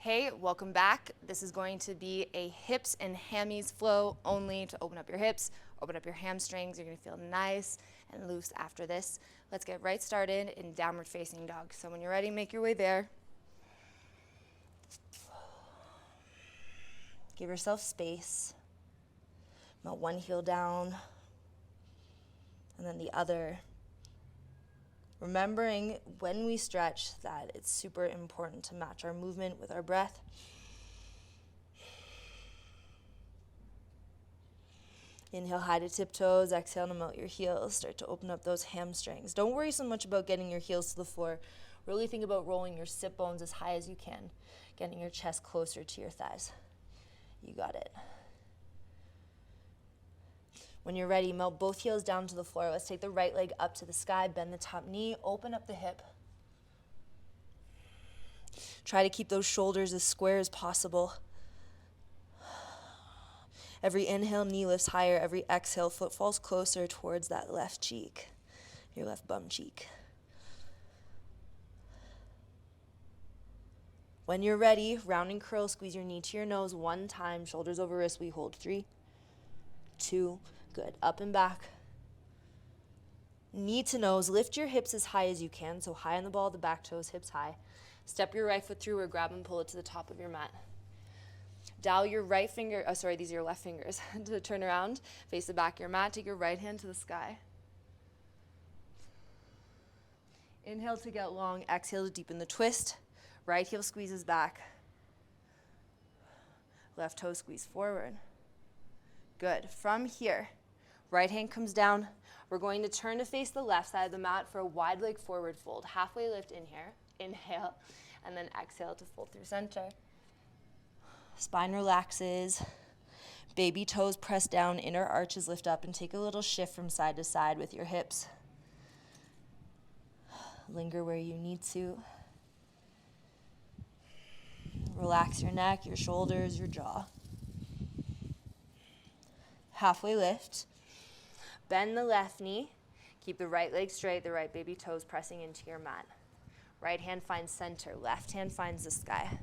Hey, welcome back. This is going to be a hips and hammies flow only to open up your hips, open up your hamstrings. You're going to feel nice and loose after this. Let's get right started in downward facing dog. So when you're ready, make your way there. Give yourself space. Melt one heel down and then the other. Remembering when we stretch that it's super important to match our movement with our breath. Inhale high to tiptoes, exhale to melt your heels. Start to open up those hamstrings. Don't worry so much about getting your heels to the floor. Really think about rolling your sit bones as high as you can, getting your chest closer to your thighs. You got it. When you're ready, melt both heels down to the floor. Let's take the right leg up to the sky, bend the top knee, open up the hip. Try to keep those shoulders as square as possible. Every inhale, knee lifts higher. Every exhale, foot falls closer towards that left cheek, your left bum cheek. When you're ready, round and curl, squeeze your knee to your nose one time, shoulders over wrist. We hold 3, 2, good. Up and back. Knee to nose. Lift your hips as high as you can. So high on the ball of the back toes, hips high. Step your right foot through or grab and pull it to the top of your mat. Dial your right finger, these are your left fingers, to turn around. Face the back of your mat. Take your right hand to the sky. Inhale to get long. Exhale to deepen the twist. Right heel squeezes back. Left toe squeeze forward. Good. From here, right hand comes down. We're going to turn to face the left side of the mat for a wide leg forward fold. Halfway lift in here. Inhale, and then exhale to fold through center. Spine relaxes. Baby toes press down, inner arches lift up, and take a little shift from side to side with your hips. Linger where you need to. Relax your neck, your shoulders, your jaw. Halfway lift. Bend the left knee. Keep the right leg straight, the right baby toes pressing into your mat. Right hand finds center, left hand finds the sky.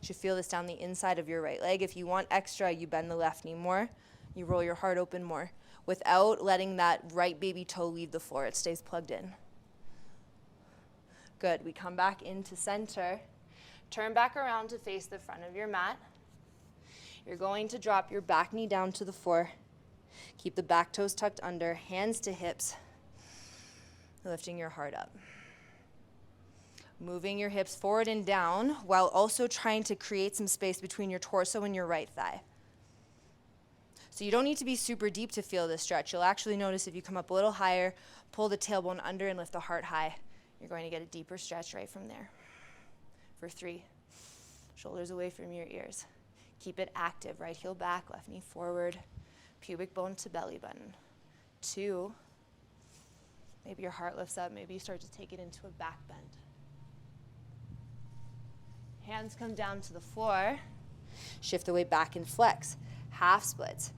You should feel this down the inside of your right leg. If you want extra, you bend the left knee more. You roll your heart open more without letting that right baby toe leave the floor. It stays plugged in. Good. We come back into center. Turn back around to face the front of your mat. You're going to drop your back knee down to the floor. Keep the back toes tucked under, hands to hips, lifting your heart up. Moving your hips forward and down while also trying to create some space between your torso and your right thigh. So you don't need to be super deep to feel this stretch. You'll actually notice if you come up a little higher, pull the tailbone under and lift the heart high. You're going to get a deeper stretch right from there. For 3, shoulders away from your ears. Keep it active. Right heel back, left knee forward, pubic bone to belly button. 2, maybe your heart lifts up. Maybe you start to take it into a back bend. Hands come down to the floor. Shift the weight back and flex. Half splits.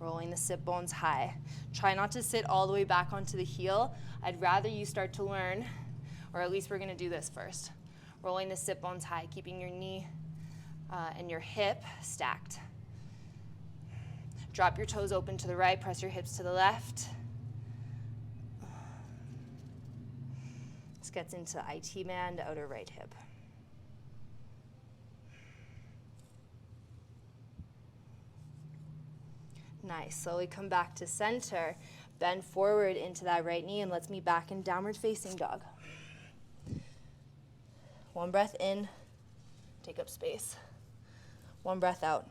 Rolling the sit bones high. Try not to sit all the way back onto the heel. I'd rather you start to learn, or at least we're going to do this first. Rolling the sit bones high, keeping your knee and your hip stacked. Drop your toes open to the right, press your hips to the left. This gets into IT band, outer right hip. Nice. Slowly come back to center. Bend forward into that right knee and let's meet back in downward facing dog. One breath in, take up space. One breath out.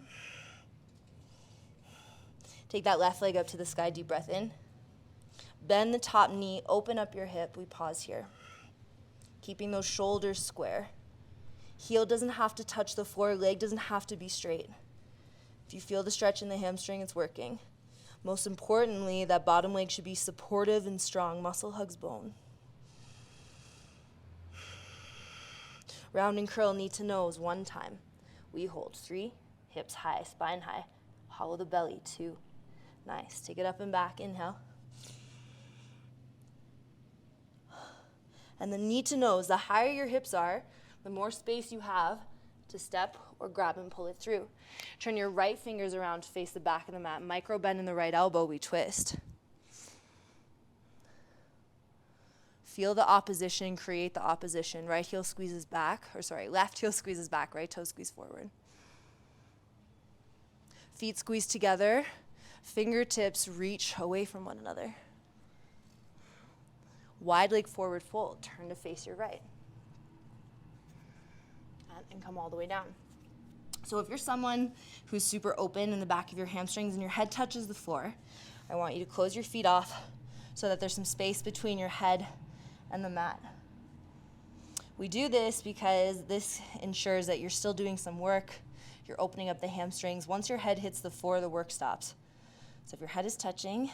Take that left leg up to the sky, deep breath in. Bend the top knee, open up your hip. We pause here. Keeping those shoulders square. Heel doesn't have to touch the floor, leg doesn't have to be straight. If you feel the stretch in the hamstring, it's working. Most importantly, that bottom leg should be supportive and strong. Muscle hugs bone. Round and curl, knee to nose, one time. We hold 3, hips high, spine high. Hollow the belly, 2. Nice. Take it up and back. Inhale. And the knee to nose, the higher your hips are, the more space you have to step or grab and pull it through. Turn your right fingers around to face the back of the mat. Micro bend in the right elbow, we twist. Feel the opposition, create the opposition. Right heel squeezes back, left heel squeezes back, right toe squeeze forward. Feet squeeze together, fingertips reach away from one another. Wide leg forward fold, turn to face your right. And come all the way down. So if you're someone who's super open in the back of your hamstrings and your head touches the floor, I want you to close your feet off so that there's some space between your head and the mat. We do this because this ensures that you're still doing some work. You're opening up the hamstrings. Once your head hits the floor, the work stops. So if your head is touching,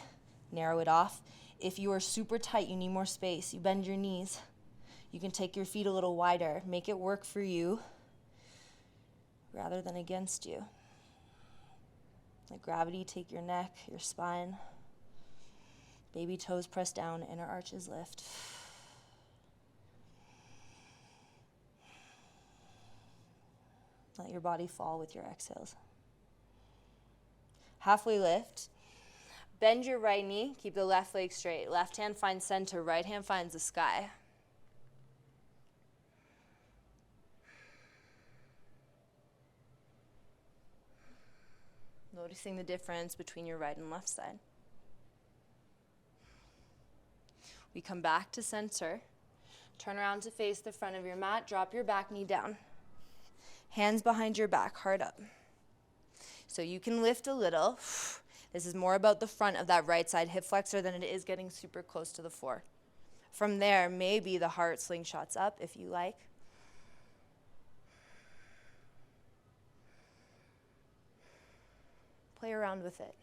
narrow it off. If you are super tight, you need more space, you bend your knees. You can take your feet a little wider. Make it work for you rather than against you. Let gravity take your neck, your spine. Baby toes press down, inner arches lift. Let your body fall with your exhales. Halfway lift. Bend your right knee, keep the left leg straight. Left hand finds center, right hand finds the sky. Noticing the difference between your right and left side. We come back to center. Turn around to face the front of your mat. Drop your back knee down. Hands behind your back, heart up. So you can lift a little. This is more about the front of that right side hip flexor than it is getting super close to the floor. From there, maybe the heart slingshots up if you like. Play around with it.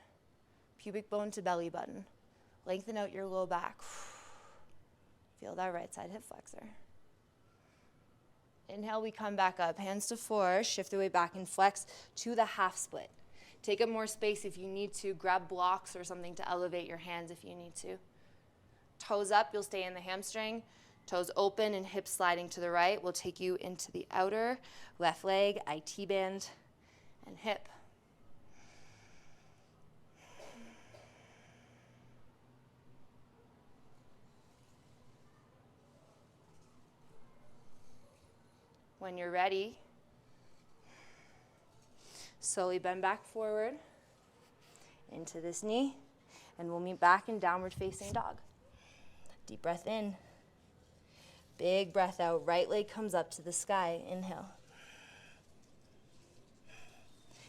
Pubic bone to belly button. Lengthen out your low back. Feel that right side hip flexor. Inhale, we come back up. Hands to floor, shift the weight back and flex to the half split. Take up more space if you need to. Grab blocks or something to elevate your hands if you need to. Toes up, you'll stay in the hamstring. Toes open and hips sliding to the right will take you into the outer left leg, IT band, and hip. When you're ready, slowly bend back forward into this knee, and we'll meet back in downward facing dog. Deep breath in. Big breath out. Right leg comes up to the sky. Inhale.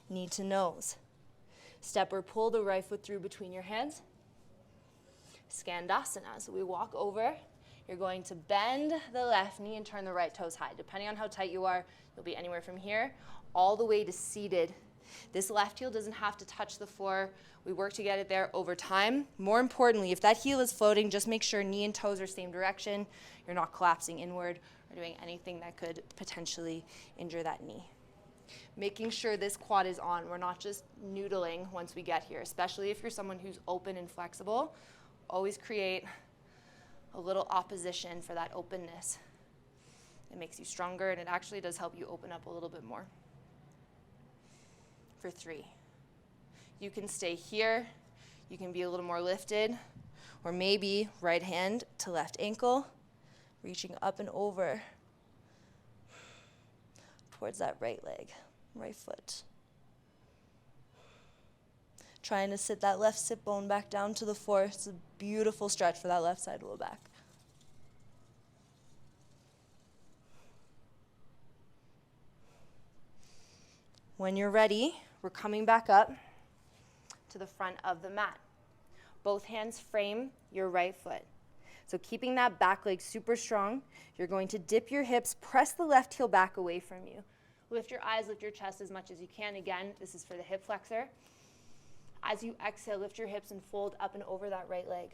Knee to nose. Step or pull the right foot through between your hands. Skandasana. So we walk over. You're going to bend the left knee and turn the right toes high. Depending on how tight you are, you'll be anywhere from here all the way to seated. This left heel doesn't have to touch the floor. We work to get it there over time. More importantly, if that heel is floating, just make sure knee and toes are same direction. You're not collapsing inward or doing anything that could potentially injure that knee. Making sure this quad is on. We're not just noodling once we get here, especially if you're someone who's open and flexible. Always create a little opposition for that openness. It makes you stronger, and it actually does help you open up a little bit more. For 3. You can stay here. You can be a little more lifted, or maybe right hand to left ankle, reaching up and over towards that right leg, right foot. Trying to sit that left sit bone back down to the floor. It's a beautiful stretch for that left side low back. When you're ready, we're coming back up to the front of the mat. Both hands frame your right foot. So keeping that back leg super strong, you're going to dip your hips, press the left heel back away from you. Lift your eyes, lift your chest as much as you can. Again, this is for the hip flexor. As you exhale, lift your hips and fold up and over that right leg.